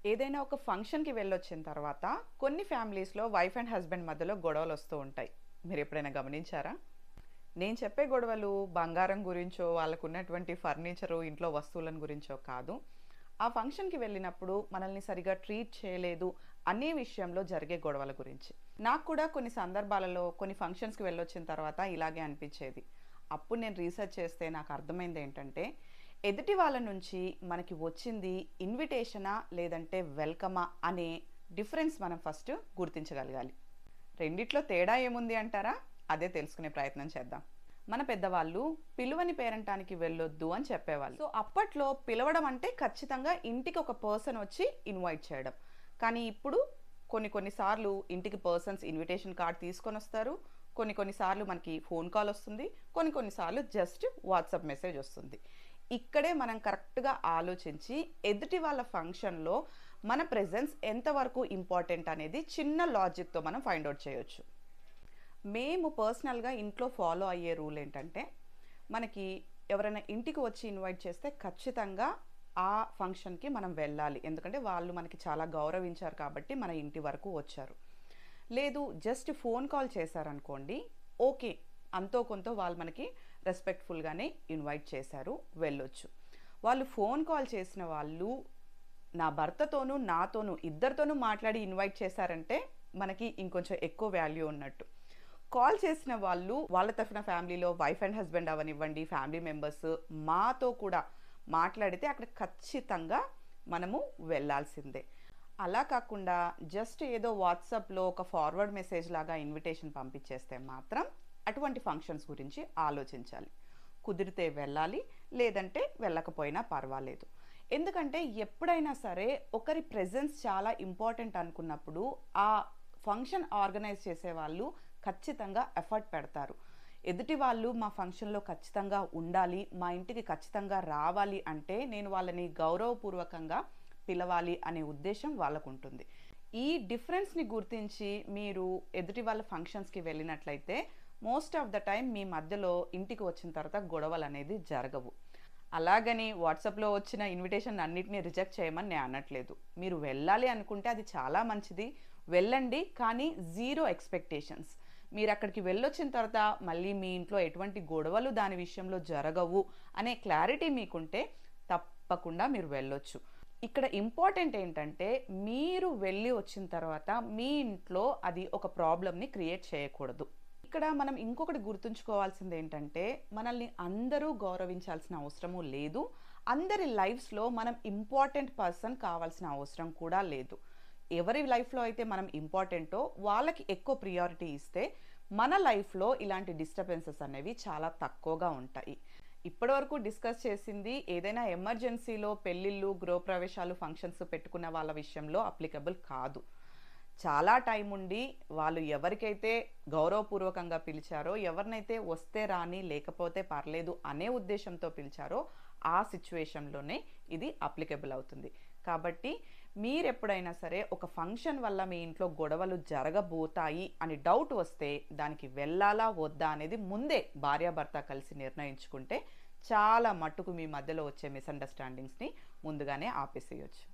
ఏదైనా ఒక ఫంక్షన్‌కి వెళ్ళొచ్చిన తర్వాత కొన్ని ఫ్యామిలీస్‌లో వైఫ్ అండ్ హస్బెండ్ మధ్యలో గొడవలొస్తూ ఉంటాయి. మీరెప్పుడైనా గమనించారా? నేను చెప్పే గొడవలు బంగారం గురించో, వాళ్ళకున్నటువంటి ఫర్నిచరు, ఇంట్లో వస్తువులను గురించో కాదు. ఆ ఫంక్షన్‌కి వెళ్ళినప్పుడు మనల్ని సరిగ్గా ట్రీట్ చేయలేదు అనే విషయంలో జరిగే గొడవల గురించి. నాకు కూడా కొన్ని సందర్భాలలో కొన్ని ఫంక్షన్స్‌కి వెళ్ళొచ్చిన తర్వాత ఇలాగే అనిపించేది. అప్పుడు నేను రీసెర్చ్ చేస్తే నాకు అర్థమైందేంటంటే, ఎదుటి వాళ్ళ నుంచి మనకి వచ్చింది ఇన్విటేషనా? లేదంటే వెల్కమా? అనే డిఫరెన్స్ మనం ఫస్ట్ గుర్తించగలగాలి. రెండిట్లో తేడా ఏముంది అంటారా? అదే తెలుసుకునే ప్రయత్నం చేద్దాం. మన పెద్దవాళ్ళు పిలువని పేరంటానికి వెళ్ళొద్దు అని చెప్పేవాళ్ళు. సో అప్పట్లో పిలవడం అంటే ఖచ్చితంగా ఇంటికి ఒక పర్సన్ వచ్చి ఇన్వైట్ చేయడం. కానీ ఇప్పుడు కొన్ని సార్లు ఇంటికి పర్సన్స్ ఇన్విటేషన్ కార్డ్ తీసుకొని వస్తారు. కొన్ని సార్లు మనకి ఫోన్ కాల్ వస్తుంది. కొన్ని సార్లు జస్ట్ వాట్సాప్ మెసేజ్ వస్తుంది. ఇక్కడే మనం కరెక్ట్‌గా ఆలోచించి ఎదుటి వాళ్ళ ఫంక్షన్‌లో మన ప్రెజెన్స్ ఎంతవరకు ఇంపార్టెంట్ అనేది చిన్న లాజిక్‌తో మనం ఫైండ్ ఔట్ చేయొచ్చు. మేము పర్సనల్‌గా ఇంట్లో ఫాలో అయ్యే రూల్ ఏంటంటే, మనకి ఎవరైనా ఇంటికి వచ్చి ఇన్వైట్ చేస్తే ఖచ్చితంగా ఆ ఫంక్షన్‌కి మనం వెళ్ళాలి. ఎందుకంటే వాళ్ళు మనకి చాలా గౌరవించారు కాబట్టి మన ఇంటి వరకు వచ్చారు. లేదు జస్ట్ ఫోన్ కాల్ చేశారనుకోండి, ఓకే. అంతో కొంతో వాళ్ళు మనకి రెస్పెక్ట్‌ఫుల్‌గానే ఇన్వైట్ చేశారు, వెళ్ళొచ్చు. వాళ్ళు ఫోన్ కాల్ చేసిన వాళ్ళు నా భర్తతోనూ, నాతోనూ ఇద్దరితోనూ మాట్లాడి ఇన్వైట్ చేశారంటే మనకి ఇంకొంచెం ఎక్కువ వాల్యూ ఉన్నట్టు. కాల్ చేసిన వాళ్ళు వాళ్ళ తరఫున ఫ్యామిలీలో వైఫ్ అండ్ హస్బెండ్ అవ్వనివ్వండి, ఫ్యామిలీ మెంబర్స్ మాతో కూడా మాట్లాడితే అక్కడ ఖచ్చితంగా మనము వెళ్ళాల్సిందే. అలా కాకుండా జస్ట్ ఏదో వాట్సాప్‌లో ఒక ఫార్వర్డ్ మెసేజ్ లాగా ఇన్విటేషన్ పంపించేస్తే మాత్రం అటువంటి ఫంక్షన్స్ గురించి ఆలోచించాలి. కుదిరితే వెళ్ళాలి, లేదంటే వెళ్ళకపోయినా పర్వాలేదు. ఎందుకంటే ఎప్పుడైనా సరే ఒకరి ప్రెజెన్స్ చాలా ఇంపార్టెంట్ అనుకున్నప్పుడు ఆ ఫంక్షన్ ఆర్గనైజ్ చేసేవాళ్ళు ఖచ్చితంగా ఎఫర్ట్ పెడతారు. ఎదుటి వాళ్ళు మా ఫంక్షన్‌లో ఖచ్చితంగా ఉండాలి, మా ఇంటికి ఖచ్చితంగా రావాలి అంటే నేను వాళ్ళని గౌరవపూర్వకంగా పిలవాలి అనే ఉద్దేశం వాళ్ళకుంటుంది. ఈ డిఫరెన్స్‌ని గుర్తించి మీరు ఎదుటి వాళ్ళ ఫంక్షన్స్‌కి వెళ్ళినట్లయితే మోస్ట్ ఆఫ్ ద టైమ్ మీ మధ్యలో ఇంటికి వచ్చిన తర్వాత గొడవలనేది జరగవు. అలాగని వాట్సాప్‌లో వచ్చిన ఇన్విటేషన్ అన్నిటిని రిజెక్ట్ చేయమని నేను అనట్లేదు. మీరు వెళ్ళాలి అనుకుంటే అది చాలా మంచిది. వెళ్ళండి. కానీ జీరో ఎక్స్‌పెక్టేషన్స్. మీరక్కడికి వెళ్ళొచ్చిన తర్వాత మళ్ళీ మీ ఇంట్లో ఎటువంటి గొడవలు దాని విషయంలో జరగవు అనే క్లారిటీ మీకుంటే తప్పకుండా మీరు వెళ్ళొచ్చు. ఇక్కడ ఇంపార్టెంట్ ఏంటంటే మీరు వెళ్ళి వచ్చిన తర్వాత మీ ఇంట్లో అది ఒక ప్రాబ్లమ్‌ని క్రియేట్ చేయకూడదు. ఇక్కడ మనం ఇంకొకటి గుర్తుంచుకోవాల్సింది ఏంటంటే మనల్ని అందరూ గౌరవించాల్సిన అవసరము లేదు. అందరి లైఫ్స్‌లో మనం ఇంపార్టెంట్ పర్సన్ కావాల్సిన అవసరం కూడా లేదు. ఎవరి లైఫ్‌లో అయితే మనం ఇంపార్టెంటో వాళ్ళకి ఎక్కువ ప్రియారిటీ ఇస్తే మన లైఫ్‌లో ఇలాంటి డిస్టర్బెన్సెస్ అనేవి చాలా తక్కువగా ఉంటాయి. ఇప్పటివరకు డిస్కస్ చేసింది ఏదైనా ఎమర్జెన్సీలో పెళ్ళిళ్ళు, గృహప్రవేశాలు, ఫంక్షన్స్ పెట్టుకున్న వాళ్ళ విషయంలో అప్లికబుల్ కాదు. చాలా టైం ఉండి వాళ్ళు ఎవరికైతే గౌరవపూర్వకంగా పిలిచారో, ఎవరినైతే వస్తే రాని లేకపోతే పర్లేదు అనే ఉద్దేశంతో పిలిచారో ఆ సిచ్యువేషన్‌లోనే ఇది అప్లికబుల్ అవుతుంది. కాబట్టి మీరెప్పుడైనా సరే ఒక ఫంక్షన్ వల్ల మీ ఇంట్లో గొడవలు జరగబోతాయి అని డౌట్ వస్తే దానికి వెళ్ళాలా? వద్దా? అనేది ముందే భార్యాభర్త కలిసి నిర్ణయించుకుంటే చాలా మట్టుకు మీ మధ్యలో వచ్చే మిస్‌అండర్‌స్టాండింగ్స్‌ని ముందుగానే ఆపేసేయొచ్చు.